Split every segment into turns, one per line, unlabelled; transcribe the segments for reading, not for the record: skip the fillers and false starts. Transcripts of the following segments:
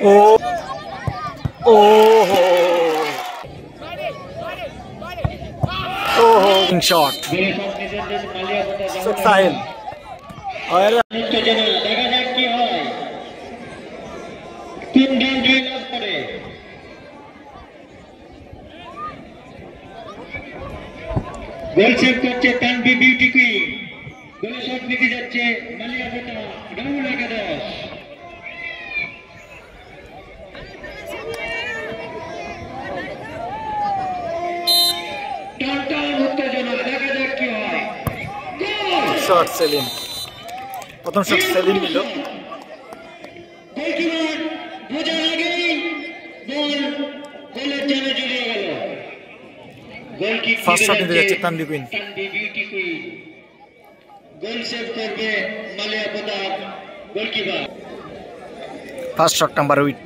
Oh, oh, oh, shot. Sahil.
Goal save করছে Tanvi beauty queen. গোলে shot নিতে যাচ্ছে মালিয়া বোটা, রাহুল একাদশ। টানটান উত্তেজনা, দেখা যাক কি হয়।
শট সেলিম, প্রথম শট সেলিম নিল।
গোলকিপার বোঝার আগেই গোলের জালে জড়িয়ে গেল।
ফার্স্ট শট নিতে যাচ্ছে তানভি কুইন।
গোল সেভ করবে Malia Bota goalkeeper.
First shot number 8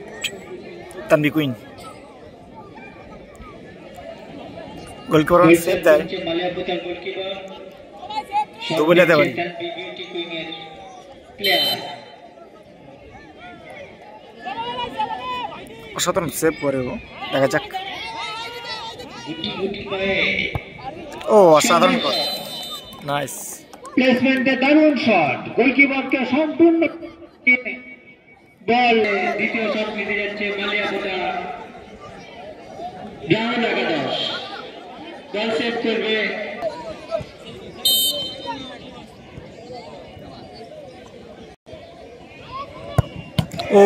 Tanvi queen. Goalkeeper save দেয়,
মালিয়া বোটা গোলকিপার
দুবলে দেয়
তানভি বিউটি কুইনের প্লেয়ার।
অসাধারণ সেভ করে ও, দেখা যাক। ও অসাধারণ কর, নাইস
প্লেসমেন্টে দারুণ শট, গোলকিপারকে সম্পূর্ণ বল। দ্বিতীয় শট নিতে যাচ্ছে মালিয়া বোটা, রাহুল একাদশ। বল সেভ করবে
ও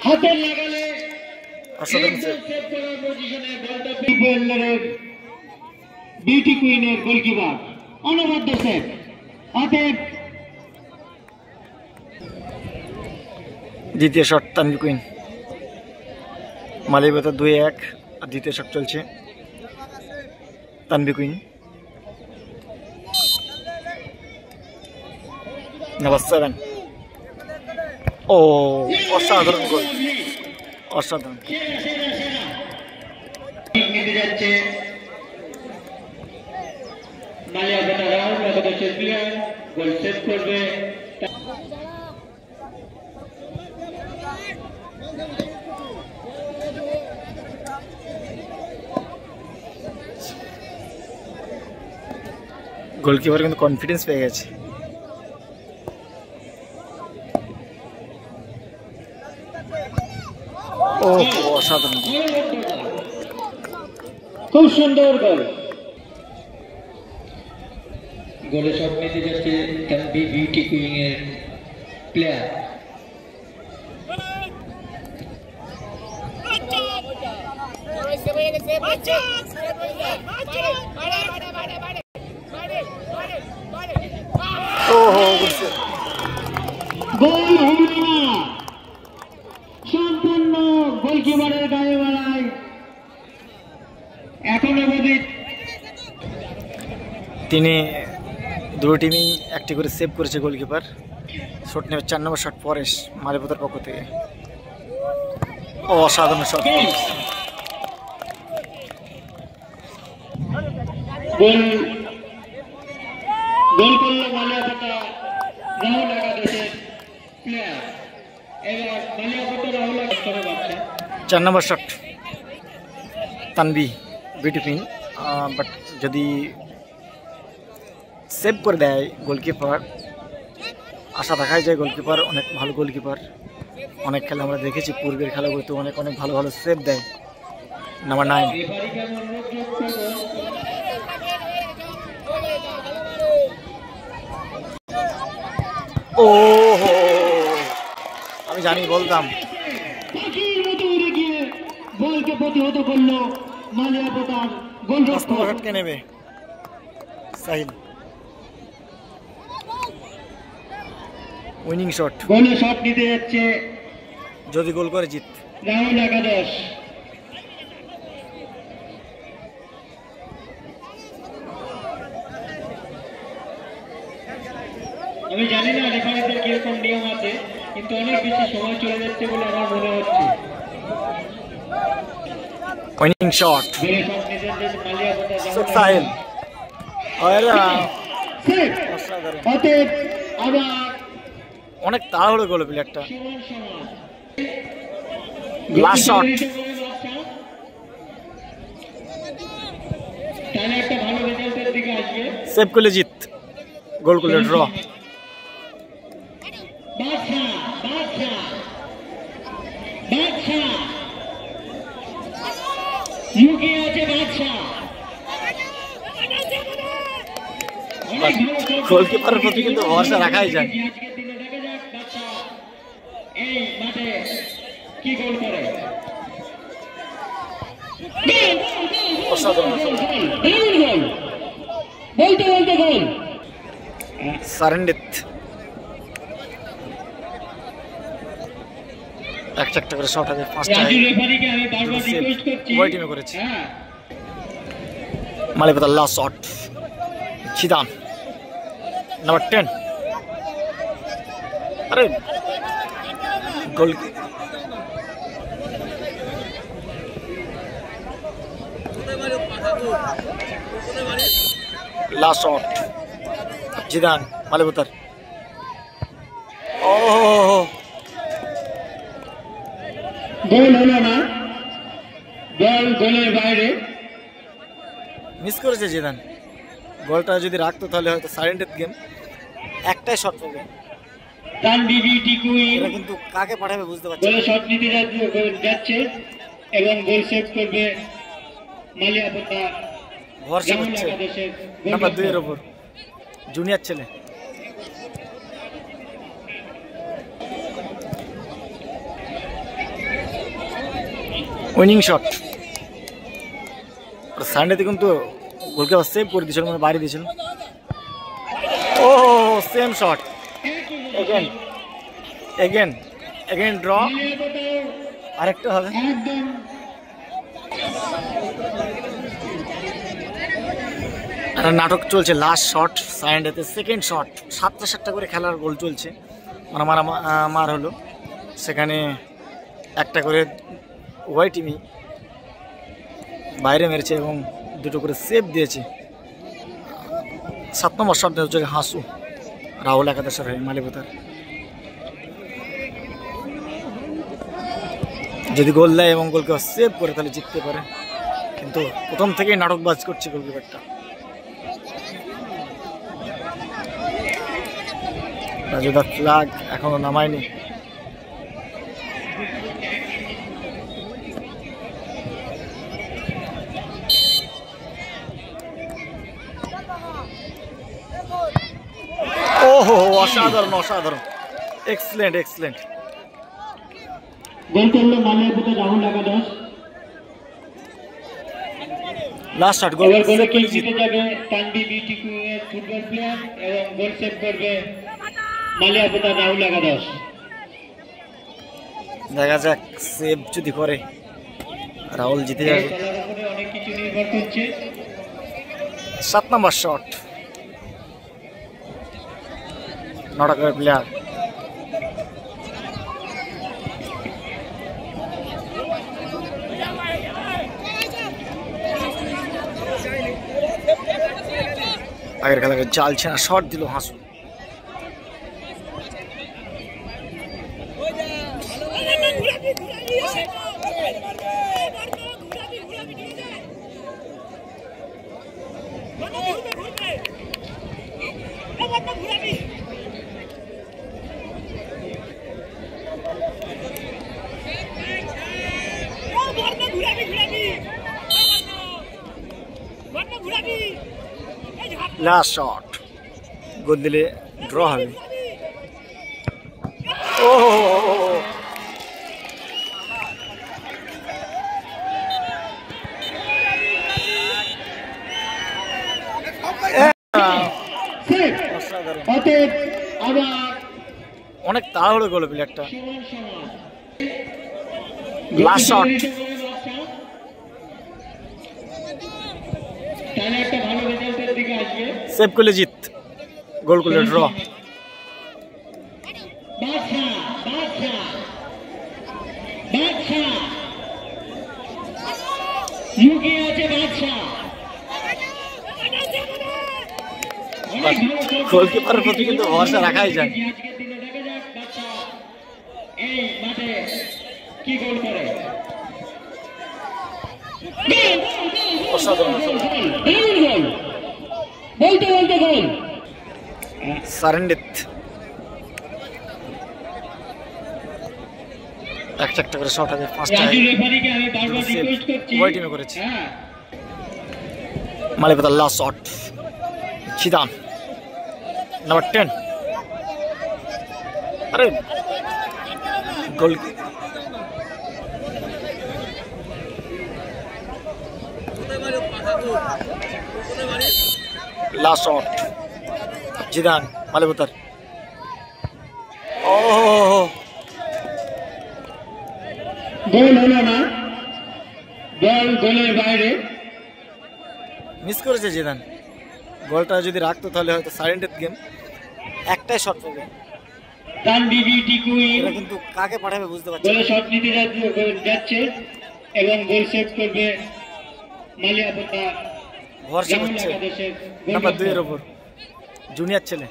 হাতের লাগালে
অসাধারণ সেভ।
সেভ করার পজিশনে বলটা বিউটি কুইনের গোলকিপার অনবদ্য সেভ। অতএব
দ্বিতীয় শট তানভি কুইন, মালিয়া বোটা 2-1। আর দ্বিতীয় শট চলছে তানভি কুইন। নাম্বার 7। ও অসাধারণ গোল, অসাধারণ।
নিতে যাচ্ছে মালিয়া বোটা, রাহুল একাদশের প্লেয়ার। গোল সেভ করবে
গোলকিপার কিন্তু কনফিডেন্স পেয়ে গেছে। ও অসাধারণ,
খুব সুন্দর গোল। গোলে শট নিতে যাচ্ছে তানভি বিউটি কুইনের প্লেয়ার। গোল হলো না, সম্পূর্ণ গোলকিপারের গায়ে মারায়। এখন অবধি
তিনি দুটো টিমই একটি করে সেভ করেছে গোলকিপার। শট নেবে 4 নম্বর শট পরেশ মালিয়া বোটার পক্ষ থেকে। ও অসাধারণ শট,
গোল করলো মালিয়া বোটা, রাহুল একাদশের প্লেয়ার। এবার মালিয়া বোটা রাহুল করে বাচ্চা।
4 নম্বর shot Tanvi beauty queen, but যদি সেভ করে দেয় গোলকিপার, আশা দেখায় যায় গোলকিপার অনেক ভালো গোলকিপার। অনেক খেলা আমরা দেখেছি, পূর্বের খেলাগুলোতে অনেক অনেক ভালো ভালো সেভ দেয়। নাম্বার 9। ও আমি জানি, বলতাম
বলকে প্রতিহত করলো মালিয়া বোটার গোলরক্ষক।
কে নেবে সাহিল, উইনিং শট।
গোলে শট নিতে যাচ্ছে
যদি গোল করে জিত
রাহুল একাদশ। আমি জানি না রেফারিদের কিরকম নিয়ম আছে, কিন্তু অনেক বেশি সময় চলে যাচ্ছে বলে আমার মনে হচ্ছে।
উইনিং শট
গোলে শট নিতে যাচ্ছে মালিয়া বোটা,
সাহিল।
অতএব আবার
অনেক তাড়াহুড়ো করলো প্লেয়ারটা।
সমান সমান
লাস্ট শট,
তাহলে একটা ভালো রেজাল্টের দিকে আসবে।
সেভ করলে জিত, গোল করলে ড্র।
বাদশা বাদশা বাদশা লুকিয়ে আছে বাদশা।
গোলকিপারের প্রতি কিন্তু ভরসা রাখাই যায়।
আজকের দিনে দেখা যাক বাদশা এই মাঠে কি গোল করে।
অসাধারণ
গোল বলতে বলতে গোল।
সারেন্ডিত একটা করে শট আছে, 5টা
রাজু রেফারিকে আমি বারবার
সেভ
রিকোয়েস্ট করছি।
উভয় টিমে করেছে।
হ্যাঁ
মালিপতা লাস্ট শট, জিদান নাম্বার 10। আরে গোল, লাস্ট শট জিদান মালিপতার। ও
গোল হলো না, বল গোলের বাইরে।
মিস করেছে জিদান। গোলটা যদি রাখতো তাহলে হয়তো সাইলেন্টেড গেম, একটাই শট পাবে।
তানবিবি টিকুই
এরা কিন্তু কাকে পাঠাবে বুঝতে পারছি
গোলে
না।
শট নিতে যাচ্ছে এবং গোল সেভ করবে মালিয়াপতা
ভরসা
জামুল
হচ্ছে
একাদশের
নাম্বার 2 এর উপর, জুনিয়র ছেলে। উইনিং শট, সানডেতে কিন্তু গোলকিপার সেভ করে দিয়েছিল, মানে বাইরে দিয়েছিল। ও same shot, again again again draw, আরেকটা হবে।
একদম
একটা নাটক চলছে, লাস্ট শট সানডেতে, সেকেন্ড শট। 7টা করে খেলার গোল চলছে, মানে মার হলো। সেখানে একটা করে উভয় টিমই বাইরে মেরেছে এবং 2টো করে সেভ দিয়েছে। 7 নম্বর শট হচ্ছে হাসু, রাহুল একাদশের হয়ে মালিপতার। যদি গোল দেয় এবং গোলকিপার সেভ করে তাহলে জিততে পারে, কিন্তু প্রথম থেকেই নাটকবাজ করছে গোলকিপারটা। রাজুদা ফ্ল্যাগ এখনো নামায়নি। ওহো অসাধারণ অসাধারণ, এক্সেলেন্ট এক্সেলেন্ট।
গোল করলো মালিয়াপতা রাহুল একাদশ।
লাস্ট শট, গোল
এবার গোলে
সেভ করে
কিক
জিত।
দিতে যাবে তানবিবি টিকুই এর ফুটবল প্লেয়ার এবং গোল সেভ করবে মালিয়াপতা রাহুল একাদশ।
দেখা যাক সেভ যদি করে রাহুল জিতে যাবে।
খেলার উপরে অনেক কিছু নির্ভর করছে।
7 নম্বর শট, নটাকের প্লেয়ার। আগের খেলাকে চালছে না, শট দিল হাসু। লাস্ট শট, গোল দিলে ড্র হবে। ও অসাধারণ,
অতএব আবার
অনেক তাড়াহুড়ো করলো প্লেয়ারটা।
সমান সমান
লাস্ট শট,
তাহলে একটা ভালো রেজাল্টের দিকে আসবে।
সেভ করলে জিত, গোল করলে ড্র।
বাদশা বাদশা বাদশা লুকিয়ে আছে বাদশা।
গোলকিপারের প্রতি কিন্তু ভরসা রাখাই যায়।
আজকের দিনে দেখা যাক এই মাঠে কি গোল করে?
অসাধারণ
বলতে বলতে গোল।
সারেন্ডিত একটা করে শট হবে, 5টা ওয়াই টিমে করেছে। মালিপতার লাস্ট শট, জিদান নাম্বার 10। আরে গোল লাস্ট শট, জিদান মালিপতার। ও
গোল হলো না, বল গোলের বাইরে।
মিস করেছে জিদান। গোলটা যদি রাখতো তাহলে হয়তো সাইলেন্টেড গেম, একটাই শট পাবে।
তানবিবি টিকুই
এটা কিন্তু কাকে পাঠাবে বুঝতে পারছি
গোলে শট নিতে যাচ্ছে এবং গোল সেভ করবে মালিয়াপতা।
ভরসা হচ্ছে নাম্বার 2 এর উপর, জুনিয়র ছেলে।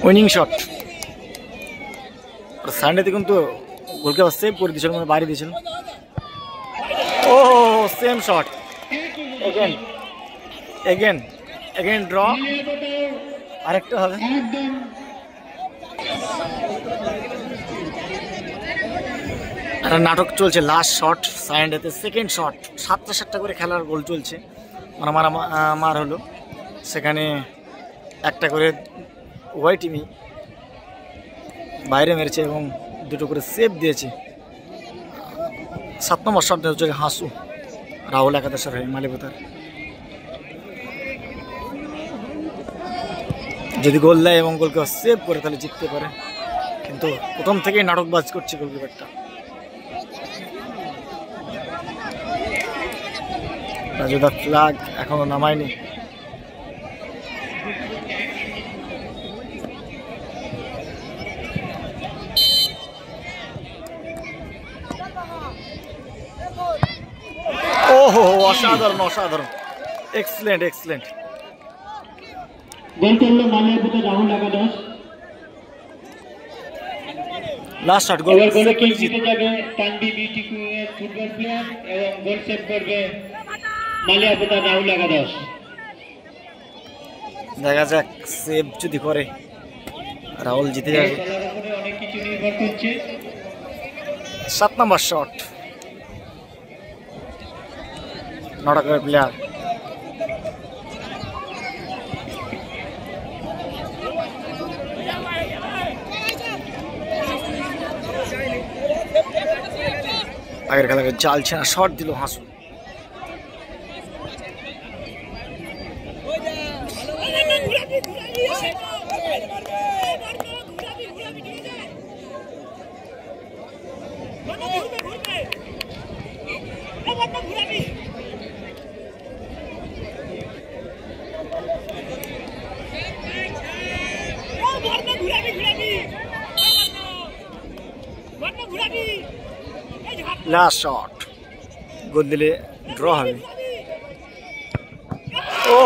Winning shot. সানডেতে কিন্তু গোলকিপার সেভ করে দিয়েছিল, মানে বাইরে দিয়েছিল। ও same shot, again again again draw, আরেকটা হবে। একটা নাটক চলছে, লাস্ট শট সানডেতে, সেকেন্ড শট। 7টা করে খেলার গোল চলছে, মানে মার হলো। সেখানে একটা করে ওয়াই টিমই বাইরে মেরেছে এবং 2টো করে সেভ দিয়েছে। 7 নম্বর শট হচ্ছে হাসু, রাহুল একাদশের হয়ে মালিপতার। যদি গোল দেয় এবং গোলকিপার সেভ করে তাহলে জিততে পারে, কিন্তু প্রথম থেকেই নাটকবাজ করছে গোলকিপারটা। রাজুদার ফ্ল্যাগ এখনো নামায়নি। ওহো অসাধারণ অসাধারণ, এক্সেলেন্ট এক্সেলেন্ট।
গোল করলো মালিয়াপতা রাহুল একাদশ।
লাস্ট শট, গোল
গোলে কিক জিতে যাবে তানবিবি টিকুই এর ফুটবল প্লেয়ার এবং গোল সেভ করবে মালিয়াপতা রাহুল একাদশ।
দেখা যাক সেভ যদি করে রাহুল জিতে যাবে।
খেলার উপরে অনেক কিছু নির্ভর করছে।
7 নম্বর শট, নাটকের প্লেয়ার। আগের খেলাকে চালছে না, শট দিল হাসু। লাস্ট শট, গোল দিলে ড্র হবে। ও